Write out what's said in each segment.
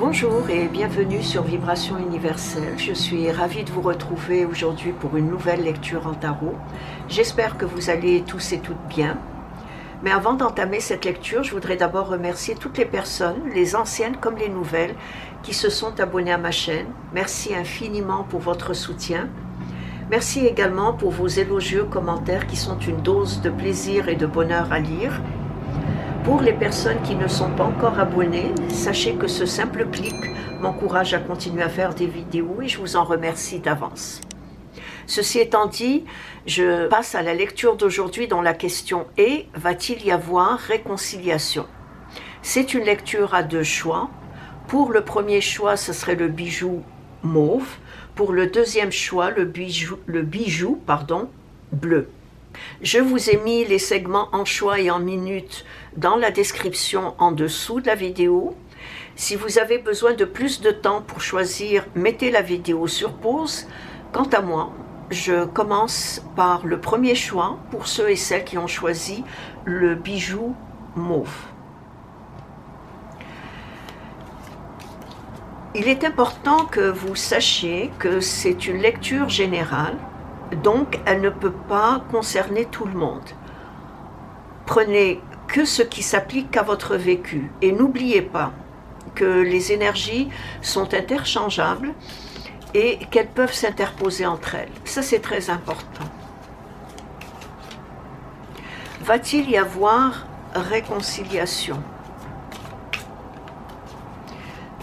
Bonjour et bienvenue sur Vibration Universelle. Je suis ravie de vous retrouver aujourd'hui pour une nouvelle lecture en tarot. J'espère que vous allez tous et toutes bien. Mais avant d'entamer cette lecture, je voudrais d'abord remercier toutes les personnes, les anciennes comme les nouvelles, qui se sont abonnées à ma chaîne. Merci infiniment pour votre soutien. Merci également pour vos élogieux commentaires qui sont une dose de plaisir et de bonheur à lire. Pour les personnes qui ne sont pas encore abonnées, sachez que ce simple clic m'encourage à continuer à faire des vidéos et je vous en remercie d'avance. Ceci étant dit, je passe à la lecture d'aujourd'hui dont la question est « Va-t-il y avoir réconciliation ?» C'est une lecture à deux choix. Pour le premier choix, ce serait le bijou mauve. Pour le deuxième choix, le bijou bleu. Je vous ai mis les segments en choix et en minutes dans la description en dessous de la vidéo. Si vous avez besoin de plus de temps pour choisir, mettez la vidéo sur pause. Quant à moi, je commence par le premier choix pour ceux et celles qui ont choisi le bijou mauve. Il est important que vous sachiez que c'est une lecture générale. Donc, elle ne peut pas concerner tout le monde. Prenez que ce qui s'applique à votre vécu. Et n'oubliez pas que les énergies sont interchangeables et qu'elles peuvent s'interposer entre elles. Ça, c'est très important. Va-t-il y avoir réconciliation?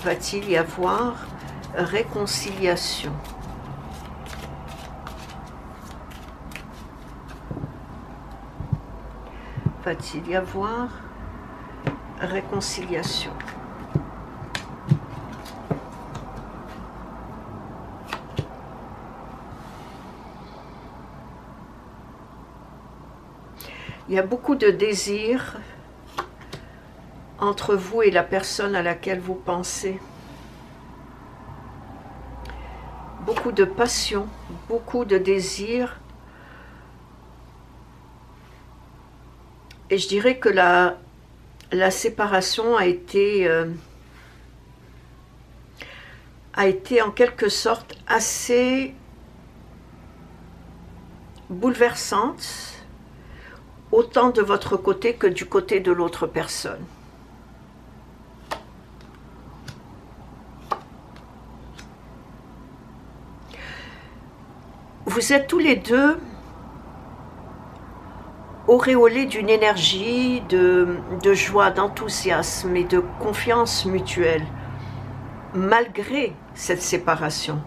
Va-t-il y avoir réconciliation? Va-t-il y avoir réconciliation? Il y a beaucoup de désirs entre vous et la personne à laquelle vous pensez. Beaucoup de passion, beaucoup de désirs. Et je dirais que la séparation a été en quelque sorte assez bouleversante, autant de votre côté que du côté de l'autre personne. Vous êtes tous les deux auréolé d'une énergie de joie, d'enthousiasme et de confiance mutuelle, malgré cette séparation.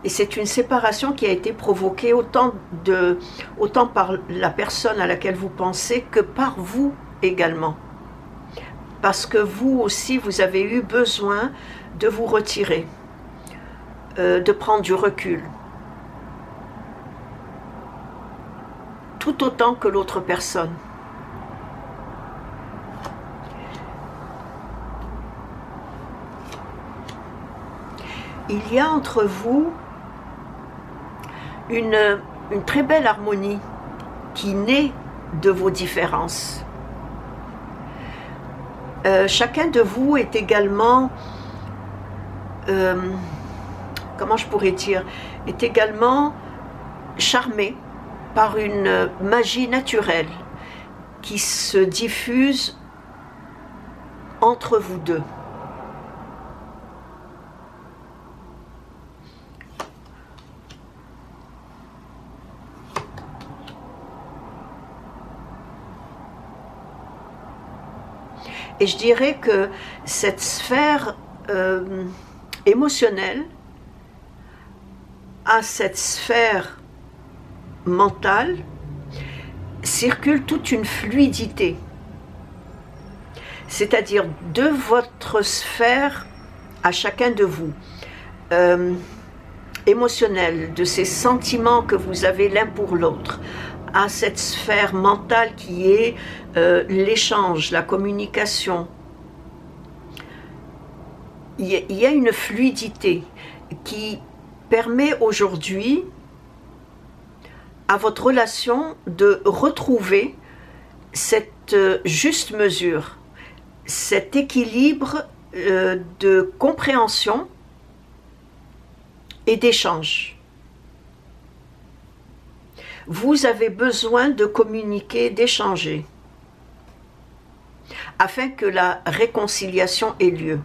Et c'est une séparation qui a été provoquée autant par la personne à laquelle vous pensez que par vous également. Parce que vous aussi, vous avez eu besoin de vous retirer. De prendre du recul, tout autant que l'autre personne. Il y a entre vous une très belle harmonie qui naît de vos différences. Chacun de vous est également comment je pourrais dire, est également charmé par une magie naturelle qui se diffuse entre vous deux. Et je dirais que cette sphère émotionnelle à cette sphère mentale circule toute une fluidité, c'est-à-dire de votre sphère à chacun de vous, émotionnelle, de ces sentiments que vous avez l'un pour l'autre, à cette sphère mentale qui est l'échange, la communication. Il y a une fluidité qui permet aujourd'hui à votre relation de retrouver cette juste mesure, cet équilibre de compréhension et d'échange. Vous avez besoin de communiquer, d'échanger, afin que la réconciliation ait lieu.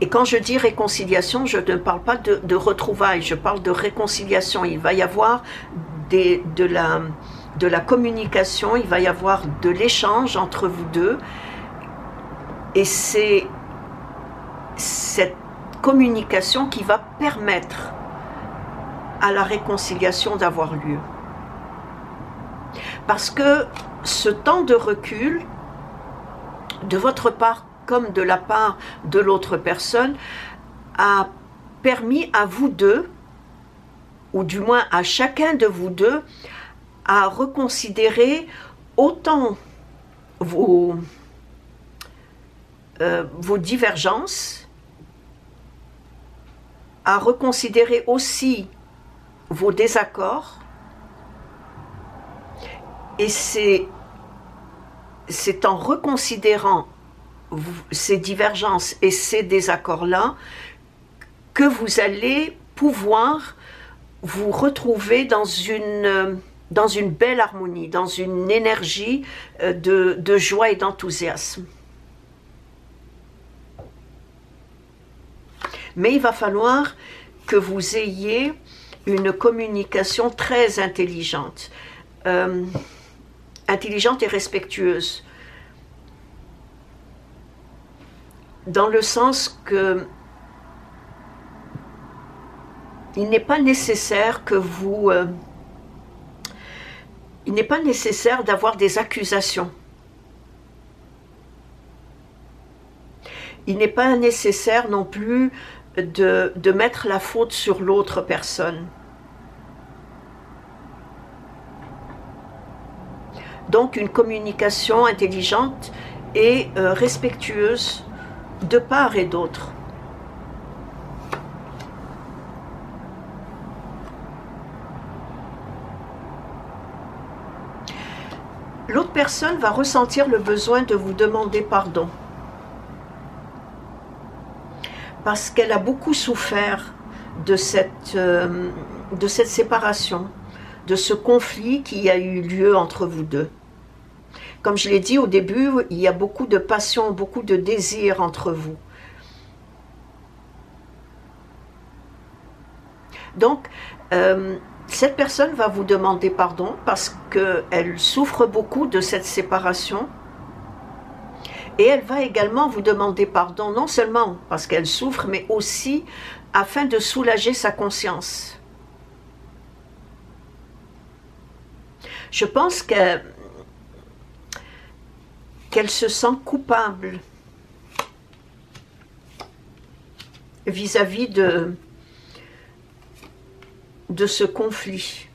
Et quand je dis réconciliation, je ne parle pas de retrouvailles, je parle de réconciliation. Il va y avoir de la communication, il va y avoir de l'échange entre vous deux. Et c'est cette communication qui va permettre à la réconciliation d'avoir lieu. Parce que ce temps de recul, de votre part comme de la part de l'autre personne, a permis à vous deux, ou du moins à chacun de vous deux, à reconsidérer autant vos divergences, à reconsidérer aussi vos désaccords, et c'est en reconsidérant ces divergences et ces désaccords-là que vous allez pouvoir vous retrouver dans une belle harmonie, dans une énergie de joie et d'enthousiasme. Mais il va falloir que vous ayez une communication très intelligente, intelligente et respectueuse, dans le sens que il n'est pas nécessaire que vous il n'est pas nécessaire d'avoir des accusations. Il n'est pas nécessaire non plus de mettre la faute sur l'autre personne. Donc une communication intelligente et respectueuse de part et d'autre. L'autre personne va ressentir le besoin de vous demander pardon. Parce qu'elle a beaucoup souffert de cette séparation, de ce conflit qui a eu lieu entre vous deux. Comme je l'ai dit au début, il y a beaucoup de passion, beaucoup de désir entre vous. Donc, cette personne va vous demander pardon parce qu'elle souffre beaucoup de cette séparation. Et elle va également vous demander pardon, non seulement parce qu'elle souffre, mais aussi afin de soulager sa conscience. Je pense qu'elle se sent coupable vis-à-vis de ce conflit.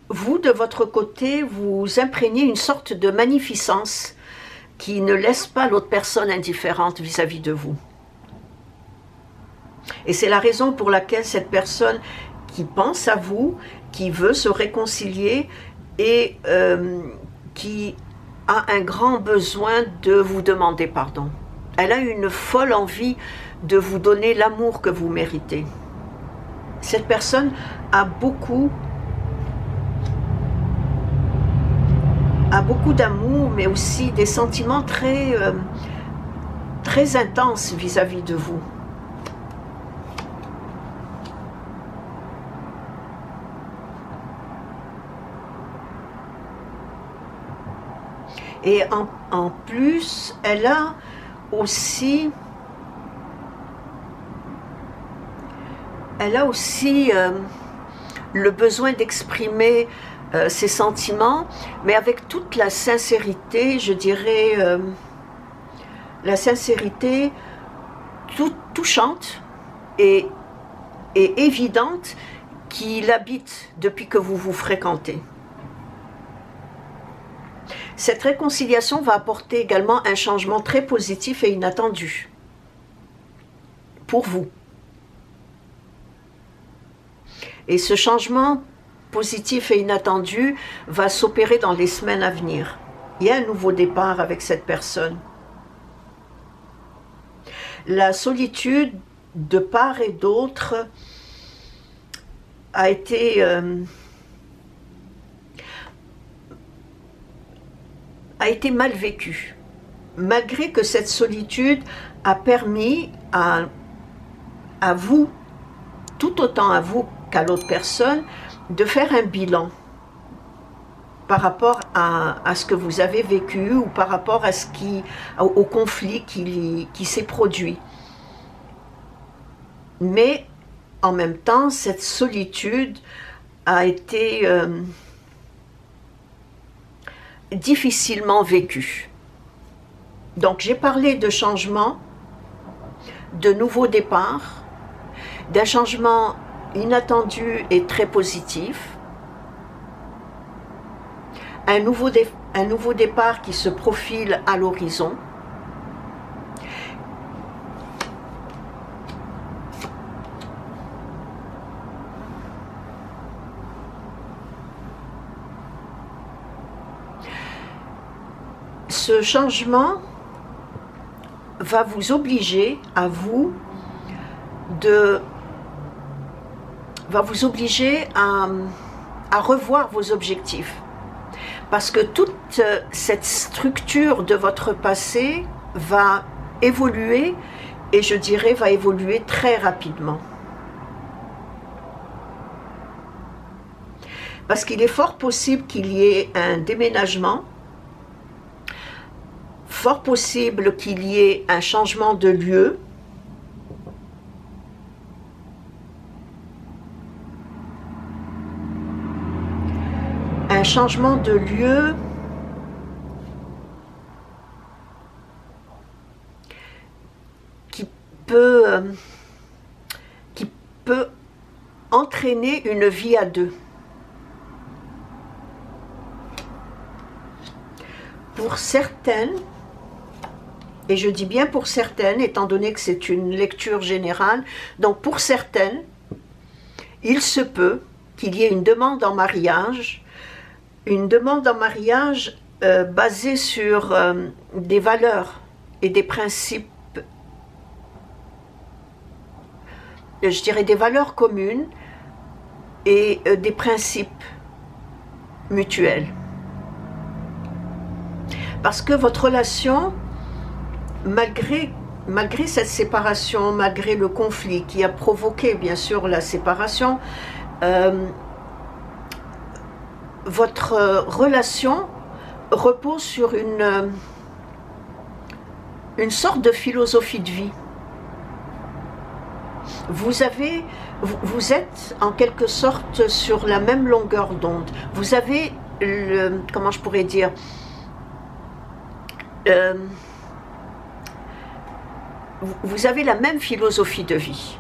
Vous, de votre côté, vous imprégnez une sorte de magnificence qui ne laisse pas l'autre personne indifférente vis-à-vis de vous. Et c'est la raison pour laquelle cette personne qui pense à vous, qui veut se réconcilier et qui a un grand besoin de vous demander pardon. Elle a une folle envie de vous donner l'amour que vous méritez. Cette personne a beaucoup d'amour, mais aussi des sentiments très intenses vis-à-vis de vous. Et en plus, elle a aussi le besoin d'exprimer ses sentiments, mais avec toute la sincérité, je dirais, la sincérité touchante et évidente qui l'habite depuis que vous vous fréquentez. Cette réconciliation va apporter également un changement très positif et inattendu pour vous. Et ce changement positif et inattendu va s'opérer dans les semaines à venir. Il y a un nouveau départ avec cette personne. La solitude de part et d'autre a été mal vécue, malgré que cette solitude a permis à vous, tout autant à vous qu'à l'autre personne, de faire un bilan par rapport à ce que vous avez vécu ou par rapport à au conflit qui s'est produit. Mais en même temps, cette solitude a été difficilement vécue. Donc j'ai parlé de changement, de nouveau départ, d'un changement inattendu et très positif, un nouveau départ qui se profile à l'horizon. Ce changement va vous obliger à vous à revoir vos objectifs. Parce que toute cette structure de votre passé va évoluer, et je dirais va évoluer très rapidement. Parce qu'il est fort possible qu'il y ait un déménagement, fort possible qu'il y ait un changement de lieu, un changement de lieu qui peut entraîner une vie à deux. Pour certaines, et je dis bien pour certaines, étant donné que c'est une lecture générale, donc pour certaines, il se peut qu'il y ait une demande en mariage basée sur des valeurs et des principes, je dirais des valeurs communes et des principes mutuels. Parce que votre relation, malgré cette séparation, malgré le conflit qui a provoqué bien sûr la séparation, votre relation repose sur une sorte de philosophie de vie. Vous êtes en quelque sorte sur la même longueur d'onde. Vous avez comment je pourrais dire, vous avez la même philosophie de vie.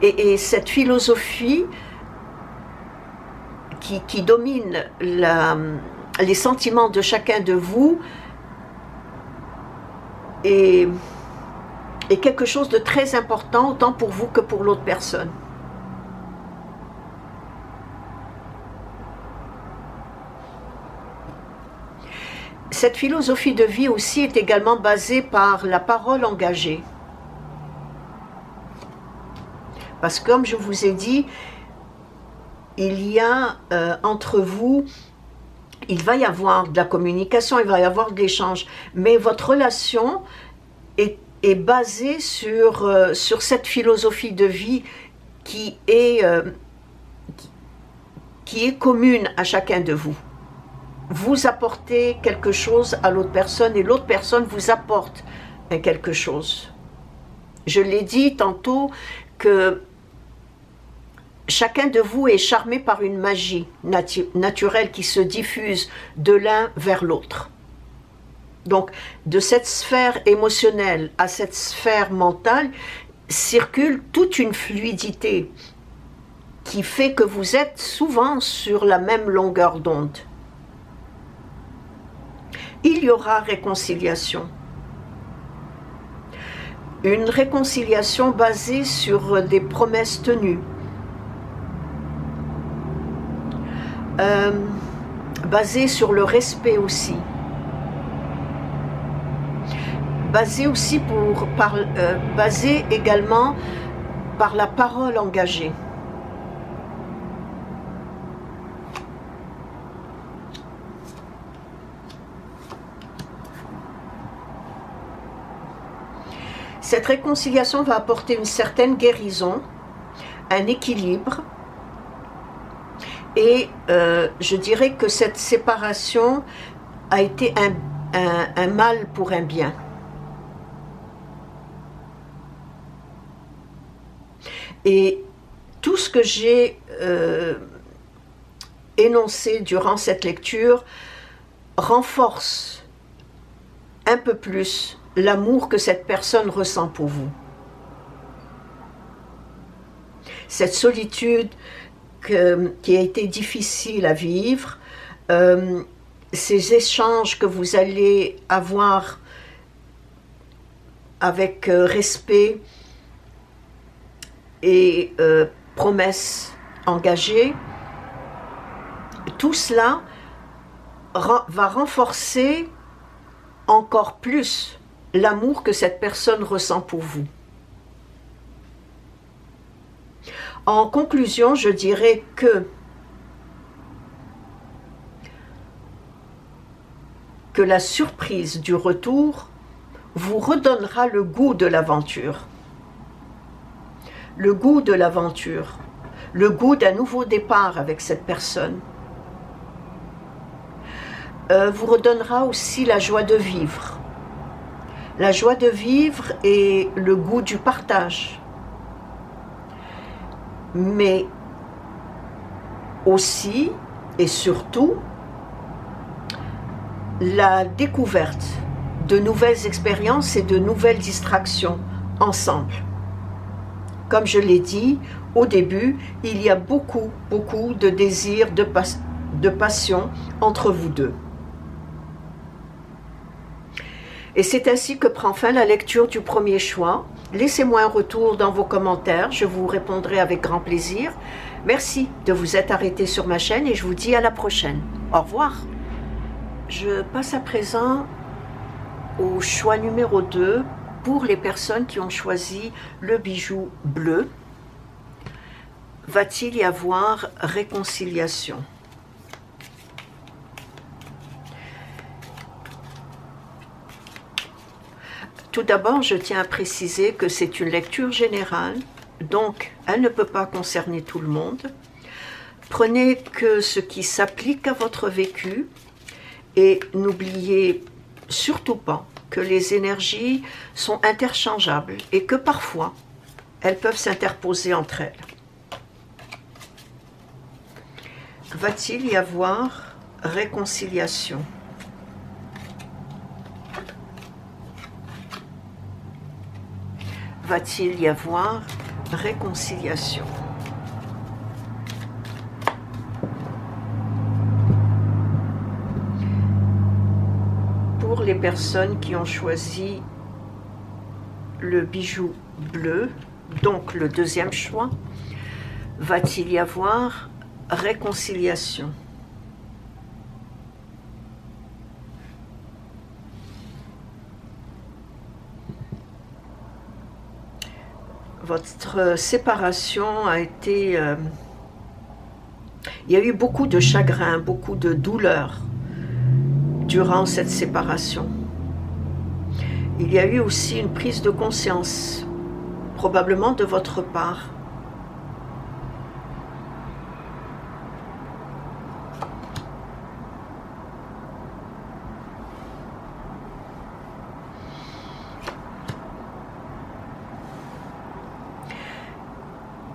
Et cette philosophie qui domine les sentiments de chacun de vous est quelque chose de très important, autant pour vous que pour l'autre personne. Cette philosophie de vie aussi est également basée par la parole engagée. Parce que comme je vous ai dit, il y a entre vous, il va y avoir de la communication, il va y avoir de l'échange, mais votre relation est basée sur cette philosophie de vie qui est commune à chacun de vous. Vous apportez quelque chose à l'autre personne et l'autre personne vous apporte quelque chose. Je l'ai dit tantôt que chacun de vous est charmé par une magie naturelle qui se diffuse de l'un vers l'autre. Donc, de cette sphère émotionnelle à cette sphère mentale circule toute une fluidité qui fait que vous êtes souvent sur la même longueur d'onde. Il y aura réconciliation. Une réconciliation basée sur des promesses tenues. basé sur le respect aussi. Basé également par la parole engagée. Cette réconciliation va apporter une certaine guérison, un équilibre, et je dirais que cette séparation a été un mal pour un bien. Et tout ce que j'ai énoncé durant cette lecture renforce un peu plus l'amour que cette personne ressent pour vous. Cette solitude qui a été difficile à vivre, ces échanges que vous allez avoir avec respect et promesses engagées, tout cela va renforcer encore plus l'amour que cette personne ressent pour vous. En conclusion, je dirais que la surprise du retour vous redonnera le goût de l'aventure. Le goût de l'aventure, le goût d'un nouveau départ avec cette personne. Vous redonnera aussi la joie de vivre. La joie de vivre et le goût du partage. Mais aussi et surtout la découverte de nouvelles expériences et de nouvelles distractions ensemble. Comme je l'ai dit au début, il y a beaucoup de désir, de passion entre vous deux. Et c'est ainsi que prend fin la lecture du premier choix. Laissez-moi un retour dans vos commentaires, je vous répondrai avec grand plaisir. Merci de vous être arrêté sur ma chaîne et je vous dis à la prochaine. Au revoir. Je passe à présent au choix numéro 2 pour les personnes qui ont choisi le bijou bleu. Va-t-il y avoir réconciliation ? Tout d'abord, je tiens à préciser que c'est une lecture générale, donc elle ne peut pas concerner tout le monde. Prenez que ce qui s'applique à votre vécu et n'oubliez surtout pas que les énergies sont interchangeables et que parfois, elles peuvent s'interposer entre elles. Va-t-il y avoir réconciliation ? Va-t-il y avoir réconciliation? Pour les personnes qui ont choisi le bijou bleu, donc le deuxième choix, va-t-il y avoir réconciliation? Votre séparation a été... il y a eu beaucoup de chagrin, beaucoup de douleur durant cette séparation. Il y a eu aussi une prise de conscience, probablement de votre part.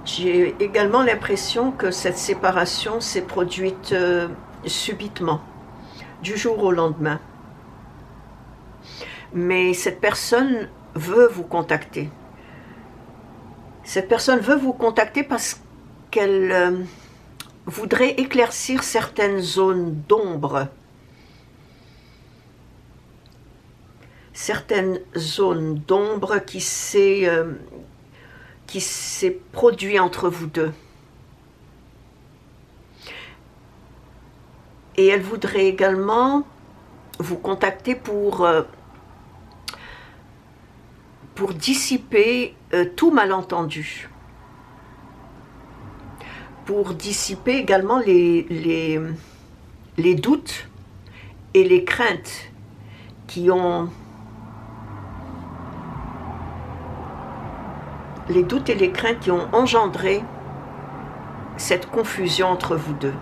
J'ai également l'impression que cette séparation s'est produite subitement, du jour au lendemain. Mais cette personne veut vous contacter. Cette personne veut vous contacter parce qu'elle voudrait éclaircir certaines zones d'ombre. Certaines zones d'ombre qui s'est produit entre vous deux. Et elle voudrait également vous contacter pour dissiper tout malentendu. Pour dissiper également les doutes et les craintes qui ont engendré cette confusion entre vous deux.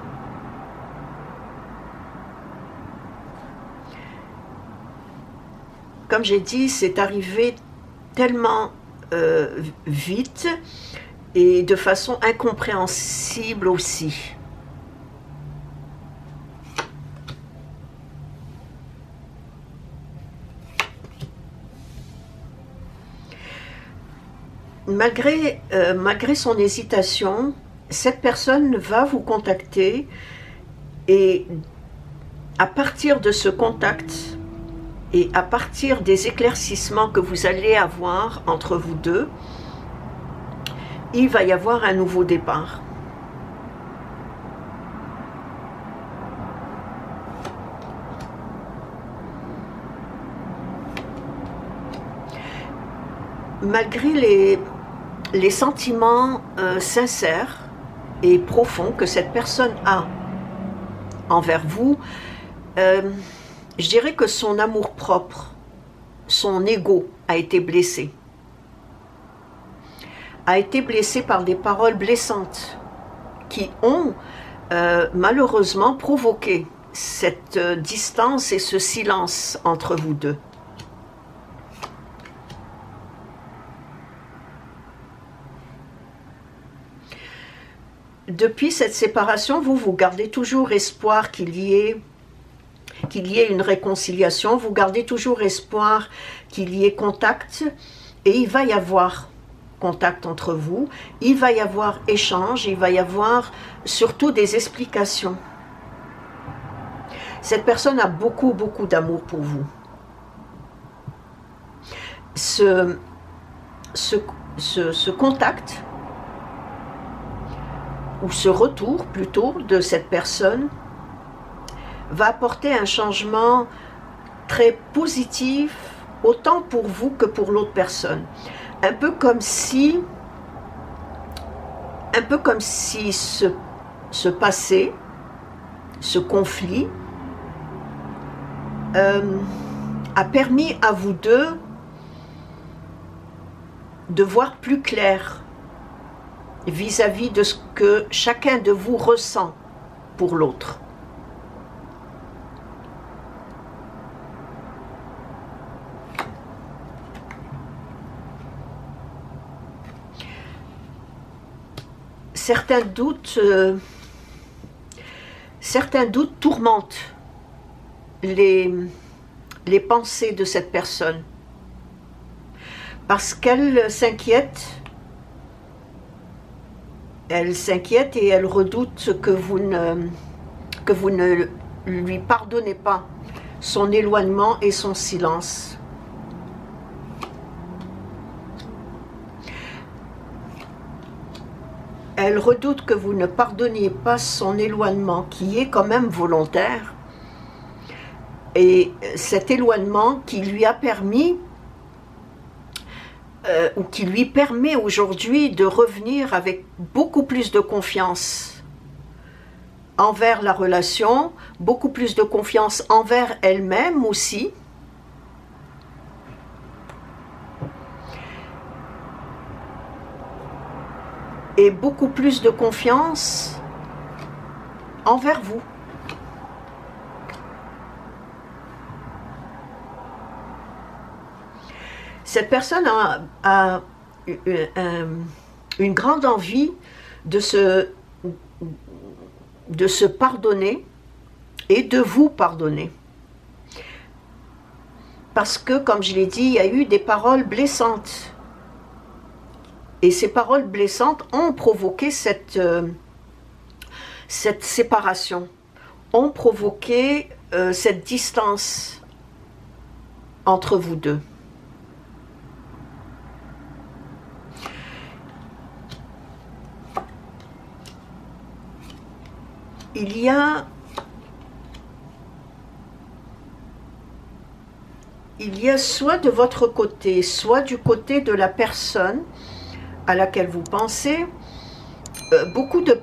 Comme j'ai dit, c'est arrivé tellement vite et de façon incompréhensible aussi. Malgré son hésitation, cette personne va vous contacter et à partir de ce contact et à partir des éclaircissements que vous allez avoir entre vous deux, il va y avoir un nouveau départ. Malgré les sentiments sincères et profonds que cette personne a envers vous, je dirais que son amour-propre, son ego a été blessé. A été blessé par des paroles blessantes qui ont malheureusement provoqué cette distance et ce silence entre vous deux. Depuis cette séparation, vous gardez toujours espoir qu'il y ait une réconciliation, vous gardez toujours espoir qu'il y ait contact, et il va y avoir contact entre vous, il va y avoir échange, il va y avoir surtout des explications. Cette personne a beaucoup d'amour pour vous. Ce contact, ou ce retour plutôt de cette personne, va apporter un changement très positif, autant pour vous que pour l'autre personne. Un peu comme si ce passé, ce conflit, a permis à vous deux de voir plus clair vis-à-vis de ce que chacun de vous ressent pour l'autre. Certains doutes tourmentent les pensées de cette personne parce qu'elle s'inquiète. Elle s'inquiète et elle redoute que vous ne lui pardonnez pas son éloignement et son silence. Elle redoute que vous ne pardonniez pas son éloignement, qui est quand même volontaire, et cet éloignement qui lui a permis ou qui lui permet aujourd'hui de revenir avec beaucoup plus de confiance envers la relation, beaucoup plus de confiance envers elle-même aussi. Et beaucoup plus de confiance envers vous. Cette personne a une grande envie de se pardonner et de vous pardonner. Parce que, comme je l'ai dit, il y a eu des paroles blessantes. Et ces paroles blessantes ont provoqué cette séparation, ont provoqué cette distance entre vous deux. Il y a il y a soit de votre côté, soit du côté de la personne à laquelle vous pensez, beaucoup de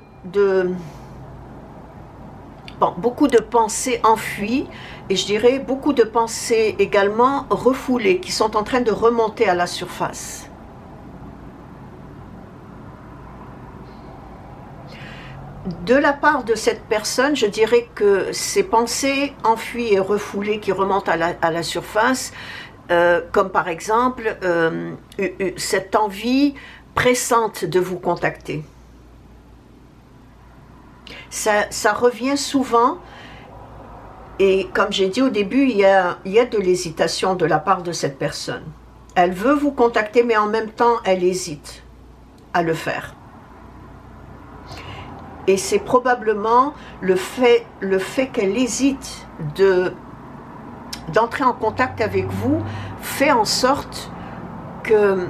pensées enfuies, et je dirais beaucoup de pensées également refoulées, qui sont en train de remonter à la surface. De la part de cette personne, je dirais que ces pensées enfuies et refoulées qui remontent à la surface, comme par exemple cette envie pressante de vous contacter. Ça revient souvent, et comme j'ai dit au début, il y a de l'hésitation de la part de cette personne. Elle veut vous contacter, mais en même temps, elle hésite à le faire. Et c'est probablement le fait qu'elle hésite d'entrer en contact avec vous fait en sorte que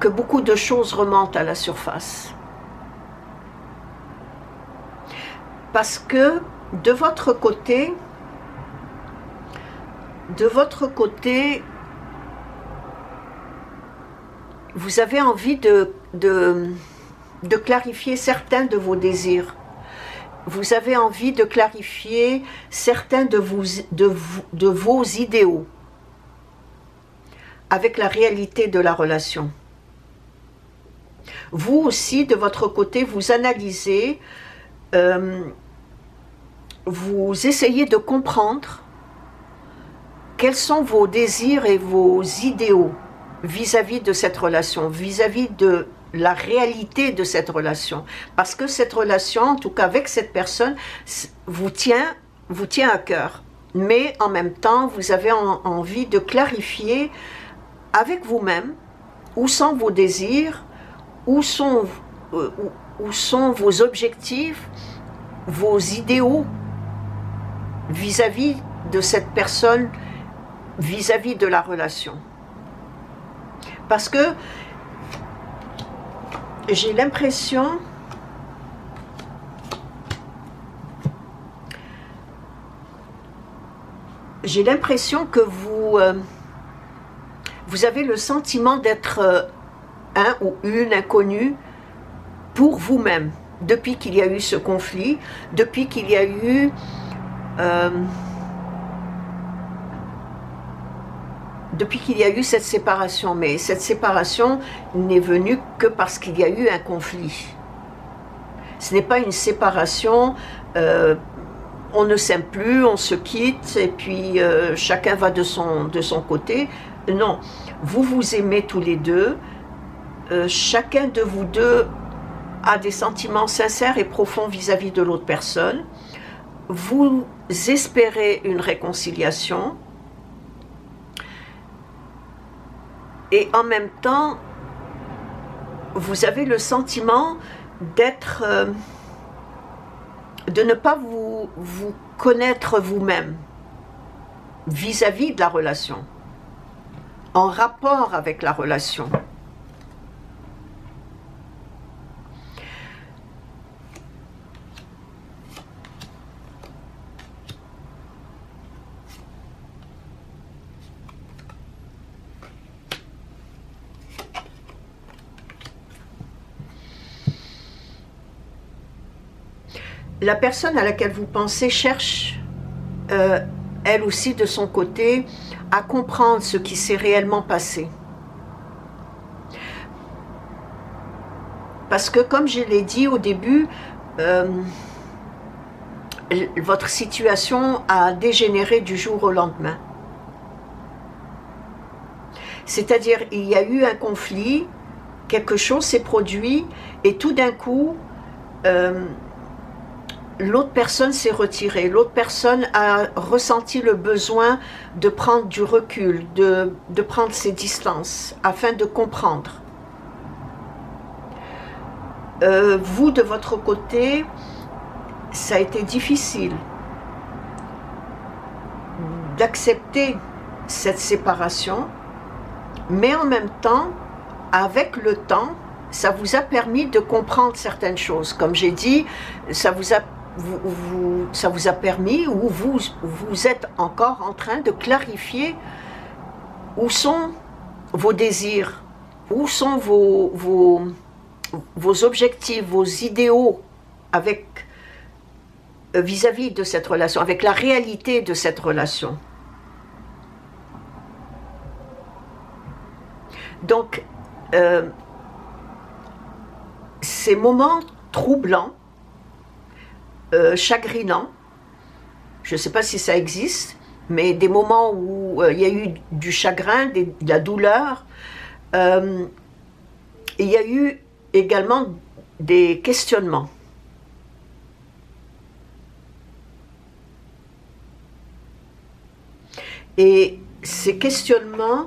beaucoup de choses remontent à la surface. Parce que de votre côté, vous avez envie de clarifier certains de vos désirs. Vous avez envie de clarifier certains de vos idéaux avec la réalité de la relation. Vous aussi, de votre côté, vous analysez, vous essayez de comprendre quels sont vos désirs et vos idéaux vis-à-vis de cette relation, vis-à-vis de la réalité de cette relation. Parce que cette relation, en tout cas avec cette personne, vous tient à cœur. Mais en même temps, vous avez envie de clarifier avec vous-même où sont vos désirs, où sont vos objectifs, vos idéaux vis-à-vis de cette personne, vis-à-vis de la relation. Parce que j'ai l'impression que vous avez le sentiment d'être un ou une inconnue pour vous-même, depuis qu'il y a eu ce conflit, depuis qu'il y a eu cette séparation. Mais cette séparation n'est venue que parce qu'il y a eu un conflit. Ce n'est pas une séparation, on ne s'aime plus, on se quitte et puis chacun va de son côté. Non, vous vous aimez tous les deux, chacun de vous deux a des sentiments sincères et profonds vis-à-vis de l'autre personne. Vous espérez une réconciliation. Et en même temps, vous avez le sentiment de ne pas vous connaître vous-même vis-à-vis de la relation, en rapport avec la relation. La personne à laquelle vous pensez cherche, elle aussi de son côté, à comprendre ce qui s'est réellement passé. Parce que comme je l'ai dit au début, votre situation a dégénéré du jour au lendemain. C'est-à-dire, il y a eu un conflit, quelque chose s'est produit, et tout d'un coup, l'autre personne s'est retirée, l'autre personne a ressenti le besoin de prendre du recul, de prendre ses distances, afin de comprendre. Vous, de votre côté, ça a été difficile d'accepter cette séparation, mais en même temps, avec le temps, ça vous a permis de comprendre certaines choses. Comme j'ai dit, ça vous a ça vous a permis, ou vous êtes encore en train de clarifier où sont vos désirs, où sont vos objectifs, vos idéaux avec vis-à-vis de cette relation, avec la réalité de cette relation. Donc, ces moments troublants, chagrinants, je ne sais pas si ça existe, mais des moments où il y a eu du chagrin, de la douleur, il y a eu également des questionnements. Et ces questionnements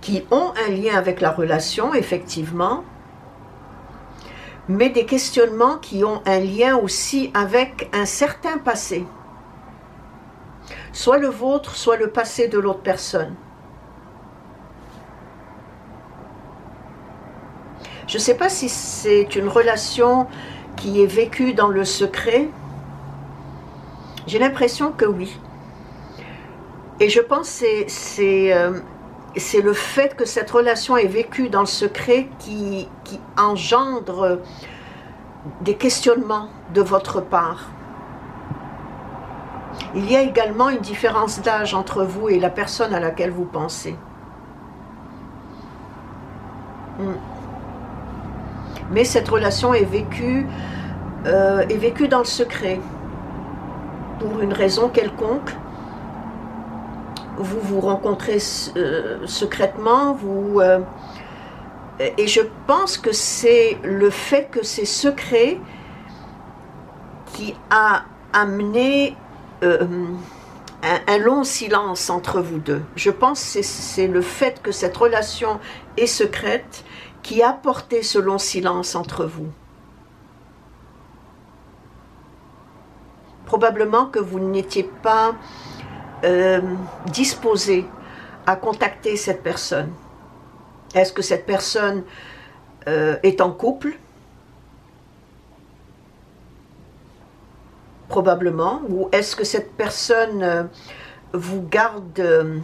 qui ont un lien avec la relation, effectivement, mais des questionnements qui ont un lien aussi avec un certain passé. Soit le vôtre, soit le passé de l'autre personne. Je ne sais pas si c'est une relation qui est vécue dans le secret. J'ai l'impression que oui. Et je pense que c'est le fait que cette relation est vécue dans le secret qui engendre des questionnements de votre part. Il y a également une différence d'âge entre vous et la personne à laquelle vous pensez. Mais cette relation est vécue dans le secret. Pour une raison quelconque, vous vous rencontrez secrètement, et je pense que c'est le fait que c'est secret qui a amené un long silence entre vous deux. Je pense que c'est le fait que cette relation est secrète qui a apporté ce long silence entre vous. Probablement que vous n'étiez pas disposé à contacter cette personne. Est-ce que cette personne est en couple? Probablement. Ou est-ce que cette personne vous garde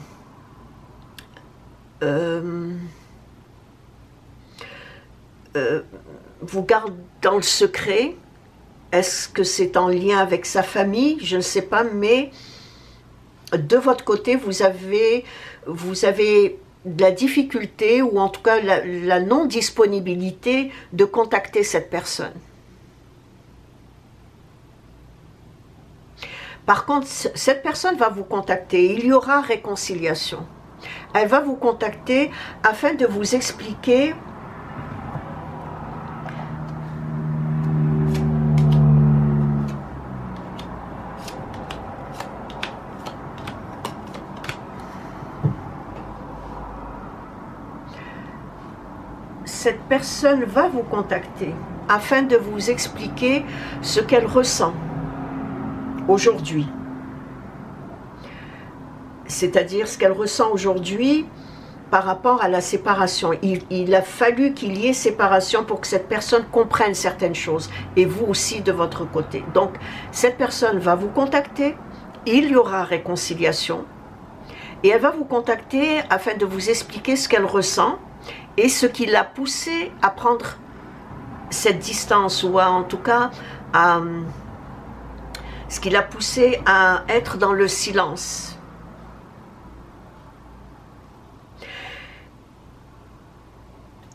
dans le secret? Est-ce que c'est en lien avec sa famille? Je ne sais pas, mais de votre côté, vous avez de la difficulté, ou en tout cas la non-disponibilité de contacter cette personne. Par contre, cette personne va vous contacter, il y aura réconciliation. Elle va vous contacter afin de vous expliquer cette personne va vous contacter afin de vous expliquer ce qu'elle ressent aujourd'hui. C'est-à-dire ce qu'elle ressent aujourd'hui par rapport à la séparation. Il a fallu qu'il y ait séparation pour que cette personne comprenne certaines choses, et vous aussi de votre côté. Donc, cette personne va vous contacter, il y aura réconciliation, et elle va vous contacter afin de vous expliquer ce qu'elle ressent, et ce qui l'a poussé à prendre cette distance, ou en tout cas, ce qui l'a poussé à être dans le silence.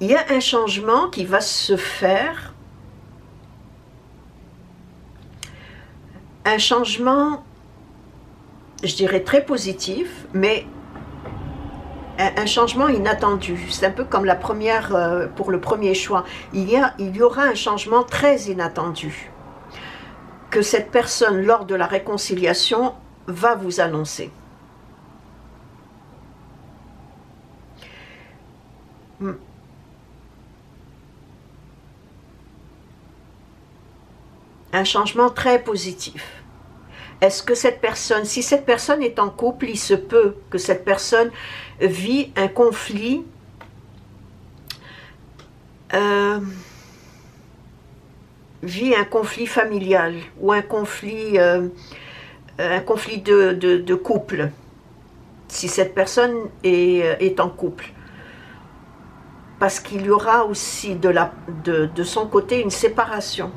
Il y a un changement qui va se faire, un changement, je dirais très positif, mais un changement inattendu. C'est un peu comme la première, pour le premier choix. Il y aura un changement très inattendu que cette personne, lors de la réconciliation, va vous annoncer. Un changement très positif. Est-ce que cette personne, si cette personne est en couple, il se peut que cette personne vit un conflit vit un conflit familial ou un conflit de couple, si cette personne est en couple. Parce qu'il y aura aussi de son côté une séparation.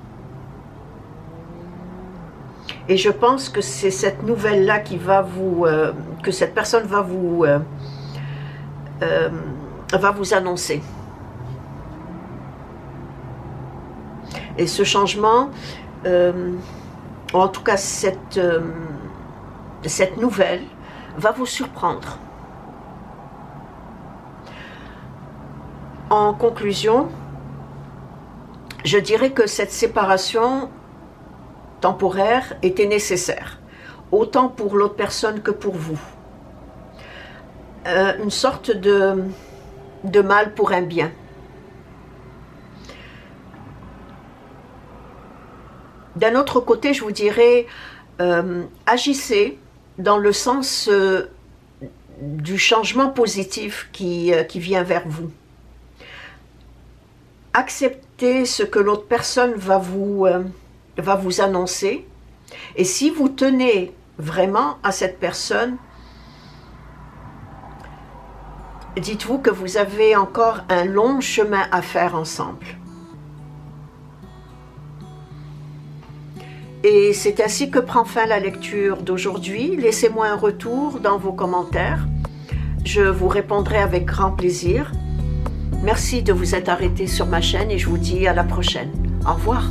Et je pense que c'est cette nouvelle-là qui va que cette personne va vous annoncer. Et ce changement, en tout cas cette nouvelle, va vous surprendre. En conclusion, je dirais que cette séparation temporaire était nécessaire, autant pour l'autre personne que pour vous. Une sorte de mal pour un bien. D'un autre côté, je vous dirais, agissez dans le sens du changement positif qui vient vers vous. Acceptez ce que l'autre personne va vous annoncer. Et si vous tenez vraiment à cette personne, dites-vous que vous avez encore un long chemin à faire ensemble. Et c'est ainsi que prend fin la lecture d'aujourd'hui. Laissez-moi un retour dans vos commentaires. Je vous répondrai avec grand plaisir. Merci de vous être arrêté sur ma chaîne et je vous dis à la prochaine. Au revoir.